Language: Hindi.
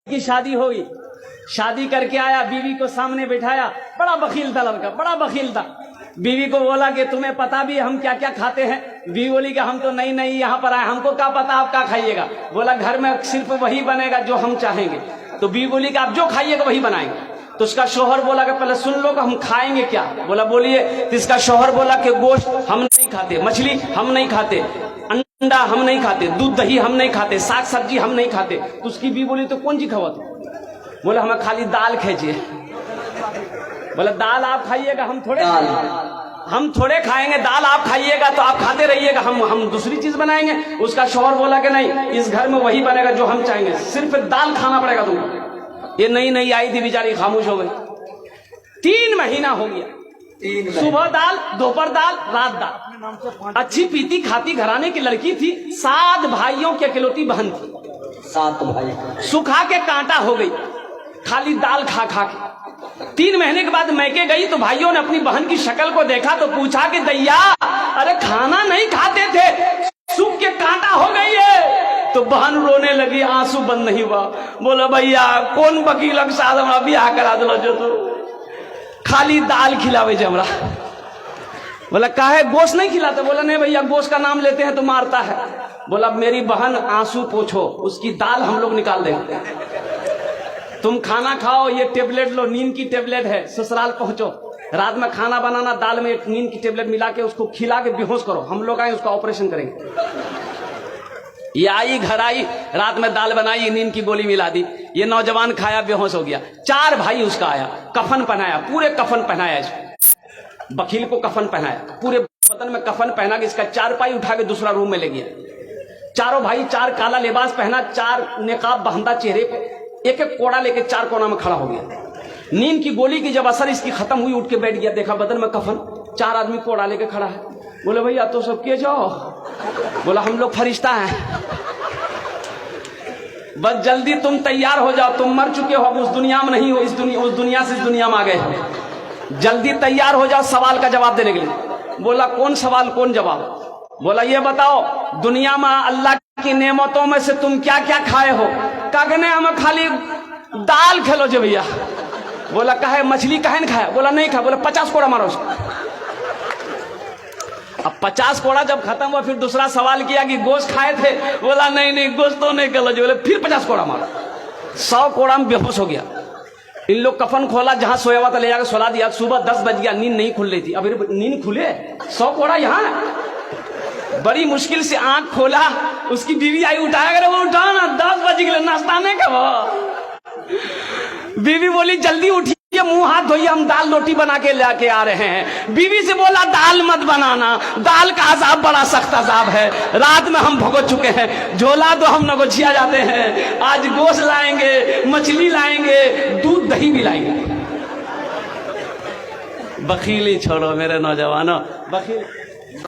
की शादी हुई, शादी करके आया, बीवी को सामने बिठाया, बड़ा बखील था लड़का, बड़ा बखील था। बीवी को बोला कि तुम्हें पता भी हम क्या क्या खाते हैं? बीवी बोली कि हम तो नई नई यहाँ पर आए, हमको क्या पता आप क्या खाइएगा? बोला घर में सिर्फ वही बनेगा जो हम चाहेंगे। तो बीवी बोली कि आप जो खाइएगा वही बनाएंगे। तो उसका शौहर बोला कि पहले सुन लो कि हम खाएंगे क्या? बोला बोलिए। तो इसका शौहर बोला कि गोश्त हम नहीं खाते, मछली हम नहीं खाते, अंडा हम नहीं खाते, दूध दही हम नहीं खाते, साग सब्जी हम नहीं खाते। तो उसकी बीवी बोली तो कौन चीज खावा? बोला हमें खाली दाल खींचिए। बोला दाल आप खाइएगा, हम थोड़े खाएंगे, दाल आप खाइएगा तो आप खाते रहिएगा, हम दूसरी चीज बनाएंगे। उसका शौहर बोला कि नहीं, इस घर में वही बनेगा जो हम चाहेंगे, सिर्फ दाल खाना पड़ेगा तुमको। ये नई नई आई थी, बेचारी खामोश हो गई। 3 महीना हो गया, सुबह दाल, दोपहर दाल, रात दाल। अच्छी पीती खाती घराने की लड़की थी, 7 भाइयों की अकेलौती बहन थी। 7 भाई सुखा के कांटा हो गई, खाली दाल खा खा के। 3 महीने के बाद मैके गई तो भाइयों ने अपनी बहन की शक्ल को देखा तो पूछा कि दैया, अरे खाना नहीं खाते थे, सूख के कांटा हो गई है। तो बहन रोने लगी, आंसू बंद नहीं हुआ। बोला भैया कौन वकील के साथ हमरा बियाह करा दिलो जो तू खाली दाल खिलावे जे हमरा। बोला काहे गोश्त नहीं खिलाते? बोला नहीं भैया, गोश्त का नाम लेते हैं तो मारता है। बोला मेरी बहन आंसू पोछो, उसकी दाल हम लोग निकाल देंगे, तुम खाना खाओ, ये टेबलेट लो, नींद की टेबलेट है, ससुराल पहुंचो, रात में खाना बनाना, दाल में नींद की टेबलेट मिला के उसको खिला के बेहोश करो, हम लोग आए उसका ऑपरेशन करेंगे। ये आई, घर आई, रात में दाल बनाई, नींद की गोली मिला दी, ये नौजवान खाया, बेहोश हो गया। 4 भाई उसका आया, कफन पहनाया, पूरे कफन पहनाया इसको, वकील को कफन पहनाया, पूरे बदन में कफन पहना के इसका 4 पाई उठा के दूसरा रूम में ले गया। चारों भाई 4 काला लिबास पहना, 4 नेकाब बंधा चेहरे पे, एक एक कोड़ा लेके 4 कोना में खड़ा हो गया। नींद की गोली की जब असर इसकी खत्म हुई, उठ के बैठ गया, देखा बदन में कफन, 4 आदमी कोड़ा लेके खड़ा है। बोले भैया तो सब के जाओ? बोला हम लोग फरिश्ता हैं, बस जल्दी तुम तैयार हो जाओ, तुम मर चुके हो, अब उस दुनिया में नहीं हो, उस दुनिया से इस दुनिया में आ गए हो, जल्दी तैयार हो जाओ सवाल का जवाब देने के लिए। बोला कौन सवाल कौन जवाब? बोला ये बताओ दुनिया में अल्लाह की नेमतों में से तुम क्या क्या खाए हो? कहने हमें खाली दाल खेलो जे भैया। बोला कहे मछली कहे नहीं खाया? बोला नहीं खाया। बोला 50 कोड़ा मारो उसको। अब 50 कोड़ा जब खत्म हुआ, फिर दूसरा सवाल किया कि गोश्त खाए थे? बोला नहीं नहीं, गोश्त तो नहीं खेलो। बोले फिर 50 कोड़ा मारो, 100 कोड़ा में बेहोश हो गया। इन लोग कफन खोला, जहां सोया हुआ था ले जाकर सुला दिया। सुबह 10 बज गया, नींद नहीं खुल रही थी। अभी नींद खुले, 100 कोड़ा यहाँ। बड़ी मुश्किल से आंख खोला, उसकी बीवी आई, उठाया करे, वो उठा ना, 10 बज गए, नाश्ता नहीं कब? बीवी बोली जल्दी उठिए, मुंह हाथ धोइए, हम दाल रोटी बना के लेके आ रहे हैं। बीवी से बोला दाल मत बनाना, दाल का अजाब बड़ा सख्त अजाब है, रात में हम भुगत चुके हैं, झोला तो हम नगोचिया जाते हैं, आज गोश्त लाएंगे, मछली लाएंगे, दूध दही भी लाएंगे। बखीली छोड़ो मेरे नौजवानों, बखील